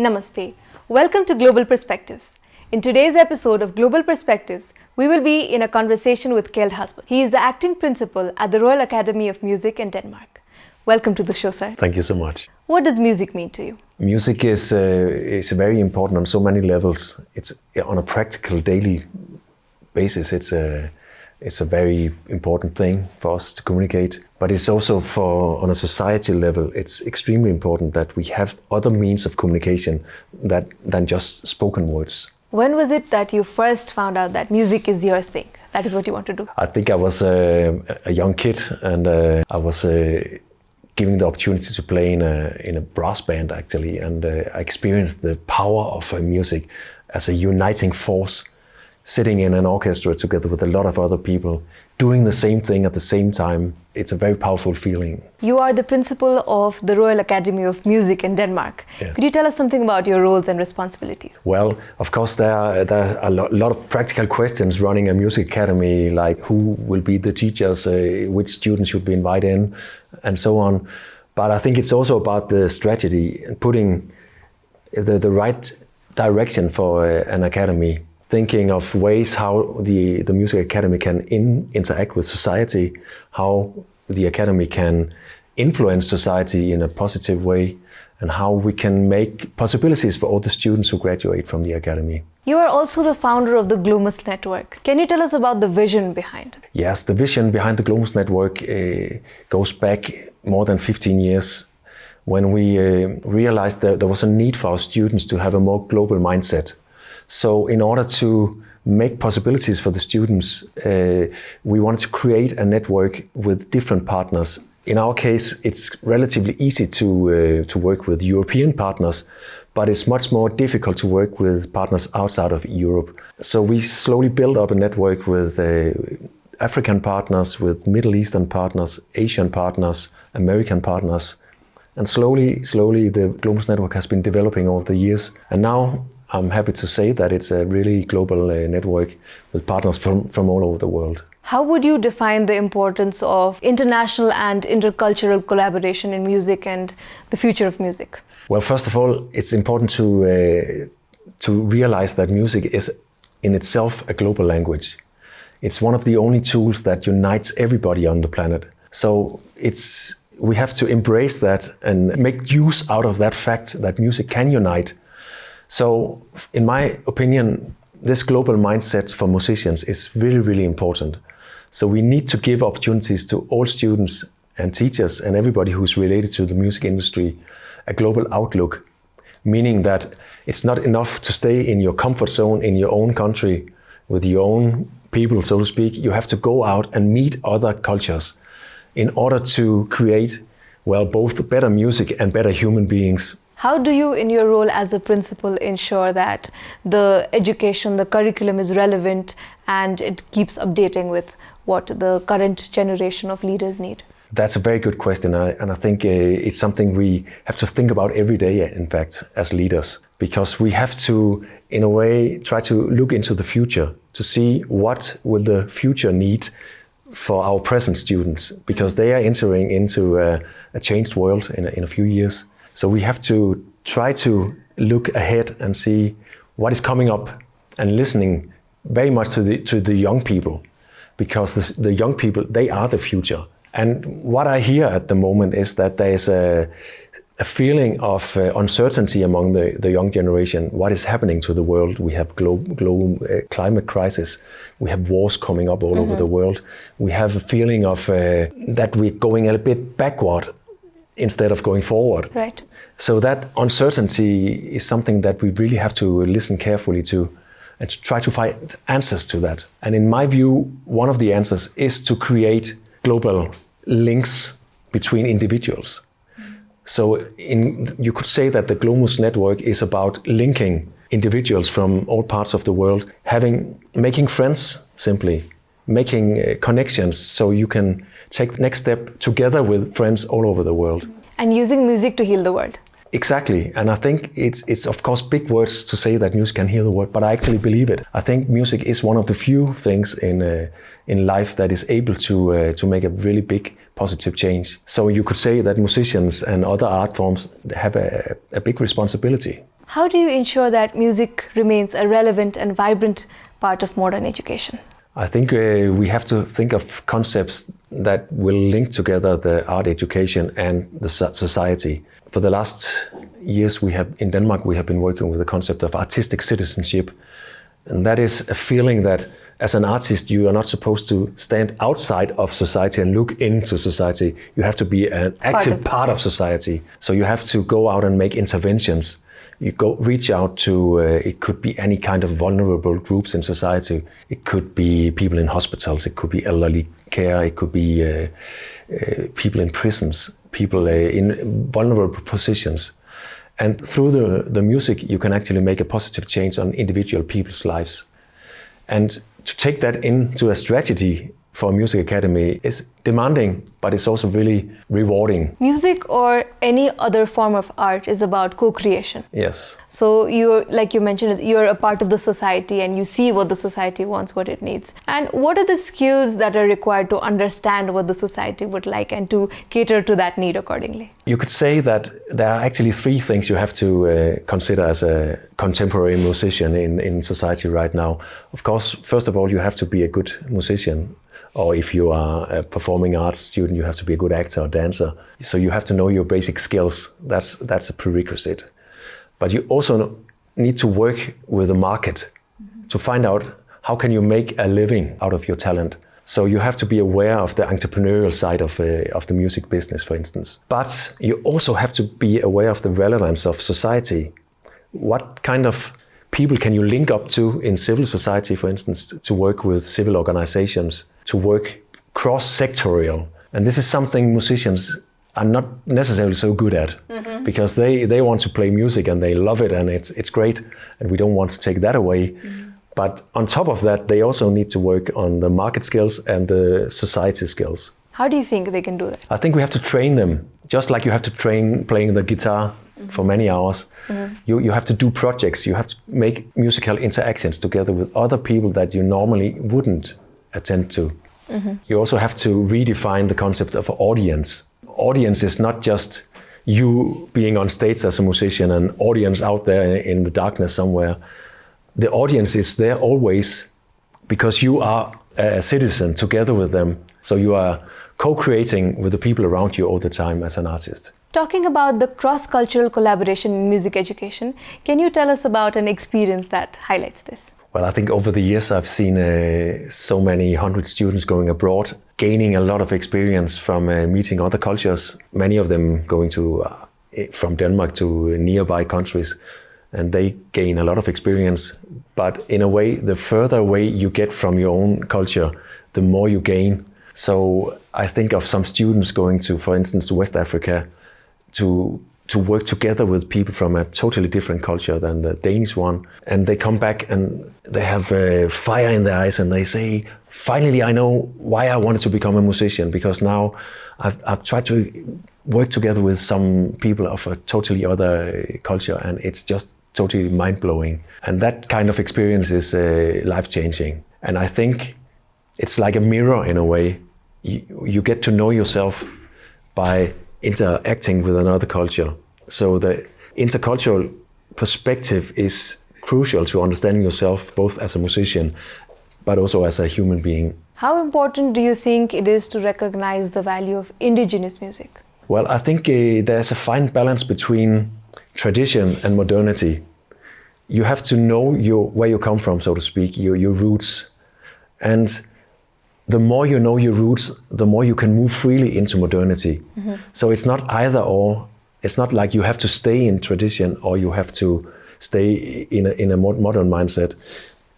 Namaste. Welcome to Global Perspectives. In today's episode of Global Perspectives, we will be in a conversation with Keld Hosbond. He is the acting principal at the Royal Academy of Music in Denmark. Welcome to the show, sir. Thank you so much. What does music mean to you? Music is very important on so many levels. It's on a practical daily basis. It's a very important thing for us to communicate, but it's also on a society level, it's extremely important that we have other means of communication than just spoken words. When was it that you first found out that music is your thing? That is what you want to do? I think I was a young kid, and I was given the opportunity to play in a brass band actually, and I experienced the power of music as a uniting force. Sitting in an orchestra together with a lot of other people, doing the same thing at the same time, it's a very powerful feeling. You are the principal of the Royal Academy of Music in Denmark. Yeah. Could you tell us something about your roles and responsibilities? Well, of course, there are a lot of practical questions running a music academy, like who will be the teachers, which students should be invited in, and so on. But I think it's also about the strategy and putting the right direction for an academy. Thinking of ways how the Music Academy can interact with society, how the Academy can influence society in a positive way, and how we can make possibilities for all the students who graduate from the Academy. You are also the founder of the GLOMUS Network. Can you tell us about the vision behind it? Yes, the vision behind the GLOMUS Network goes back more than 15 years, when we realized that there was a need for our students to have a more global mindset. So in order to make possibilities for the students, we wanted to create a network with different partners. In our case, it's relatively easy to work with European partners, but it's much more difficult to work with partners outside of Europe. So we slowly built up a network with African partners, with Middle Eastern partners, Asian partners, American partners. And slowly, the GLOMUS Network has been developing over the years. And now I'm happy to say that it's a really global network with partners from all over the world. How would you define the importance of international and intercultural collaboration in music and the future of music? Well, first of all, it's important to realize that music is in itself a global language. It's one of the only tools that unites everybody on the planet. So we have to embrace that and make use out of that fact that music can unite. So, in my opinion, this global mindset for musicians is really, really important. So we need to give opportunities to all students and teachers and everybody who's related to the music industry a global outlook, meaning that it's not enough to stay in your comfort zone in your own country with your own people, so to speak. You have to go out and meet other cultures in order to create, well, both better music and better human beings. How do you, in your role as a principal, ensure that the education, the curriculum is relevant and it keeps updating with what the current generation of leaders need? That's a very good question, and I think it's something we have to think about every day, in fact, as leaders, because we have to, in a way, try to look into the future to see what will the future need for our present students, because they are entering into a changed world in a few years. So we have to try to look ahead and see what is coming up, and listening very much to the young people, because the young people, they are the future. And what I hear at the moment is that there is a feeling of uncertainty among the young generation. What is happening to the world? We have global climate crisis. We have wars coming up all over the world. We have a feeling of that we're going a bit backward instead of going forward. Right. So that uncertainty is something that we really have to listen carefully to and to try to find answers to that. And in my view, one of the answers is to create global links between individuals. So you could say that the GLOMUS Network is about linking individuals from all parts of the world, making friends, simply making connections, so you can take the next step together with friends all over the world. And using music to heal the world. Exactly, and I think it's of course big words to say that music can heal the world, but I actually believe it. I think music is one of the few things in life that is able to make a really big positive change. So you could say that musicians and other art forms have a big responsibility. How do you ensure that music remains a relevant and vibrant part of modern education? I think we have to think of concepts that will link together the art education and the society. For the last years in Denmark we have been working with the concept of artistic citizenship. And that is a feeling that as an artist you are not supposed to stand outside of society and look into society. You have to be an active part of society. So you have to go out and make interventions. You reach out to, it could be any kind of vulnerable groups in society. It could be people in hospitals, it could be elderly care, it could be people in prisons, people in vulnerable positions. And through the music, you can actually make a positive change on individual people's lives. And to take that into a strategy for a music academy is demanding, but it's also really rewarding. Music or any other form of art is about co-creation. Yes. So you're, like you mentioned, you're a part of the society and you see what the society wants, what it needs. And what are the skills that are required to understand what the society would like and to cater to that need accordingly? You could say that there are actually three things you have to consider as a contemporary musician in society right now. Of course, first of all, you have to be a good musician. Or if you are a performing arts student, you have to be a good actor or dancer. So you have to know your basic skills. That's a prerequisite. But you also need to work with the market to find out how can you make a living out of your talent. So you have to be aware of the entrepreneurial side of the music business, for instance. But you also have to be aware of the relevance of society. What kind of people can you link up to in civil society, for instance, to work with civil organizations, to work cross-sectorial? And this is something musicians are not necessarily so good at, because they want to play music and they love it and it's great, and we don't want to take that away. But on top of that, they also need to work on the market skills and the society skills. How do you think they can do that? I think we have to train them, just like you have to train playing the guitar for many hours. You have to do projects, you have to make musical interactions together with other people that you normally wouldn't attend to. You also have to redefine the concept of audience. Audience is not just you being on stage as a musician and audience out there in the darkness somewhere. The audience is there always because you are a citizen together with them. So you are co-creating with the people around you all the time as an artist. Talking about the cross-cultural collaboration in music education, can you tell us about an experience that highlights this? Well, I think over the years I've seen so many hundred students going abroad, gaining a lot of experience from meeting other cultures, many of them going to from Denmark to nearby countries, and they gain a lot of experience. But in a way, the further away you get from your own culture, the more you gain. So I think of some students going to, for instance, West Africa to work together with people from a totally different culture than the Danish one. And they come back and they have fire in their eyes and they say, finally, I know why I wanted to become a musician, because now I've tried to work together with some people of a totally other culture, and it's just totally mind-blowing. And that kind of experience is life-changing. And I think it's like a mirror in a way. You get to know yourself by interacting with another culture. So the intercultural perspective is crucial to understanding yourself both as a musician but also as a human being. How important do you think it is to recognize the value of indigenous music? Well, I think there's a fine balance between tradition and modernity. You have to know where you come from, so to speak, your roots. And the more you know your roots, the more you can move freely into modernity. So it's not either or. It's not like you have to stay in tradition or you have to stay in a modern mindset.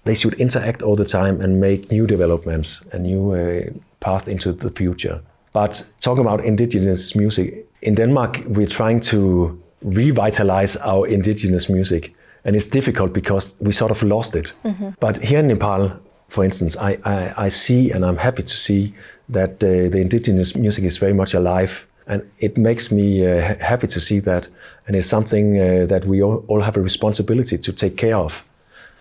They should interact all the time and make new developments, a new path into the future. But talking about indigenous music, in Denmark, we're trying to revitalize our indigenous music. And it's difficult because we sort of lost it. But here in Nepal, for instance, I see, and I'm happy to see, that the indigenous music is very much alive. And it makes me happy to see that. And it's something that we all have a responsibility to take care of.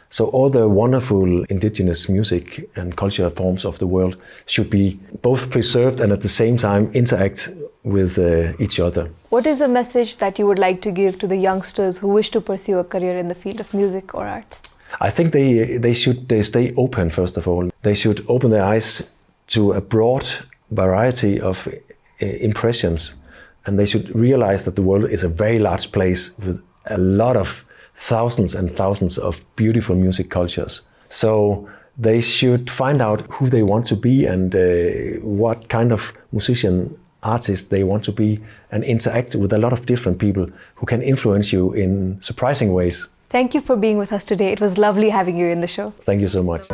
So all the wonderful indigenous music and cultural forms of the world should be both preserved and at the same time interact with each other. What is a message that you would like to give to the youngsters who wish to pursue a career in the field of music or arts? I think they should stay open, first of all. They should open their eyes to a broad variety of impressions, and they should realize that the world is a very large place with a lot of thousands and thousands of beautiful music cultures. So they should find out who they want to be and what kind of musician, artist they want to be, and interact with a lot of different people who can influence you in surprising ways. Thank you for being with us today. It was lovely having you in the show. Thank you so much.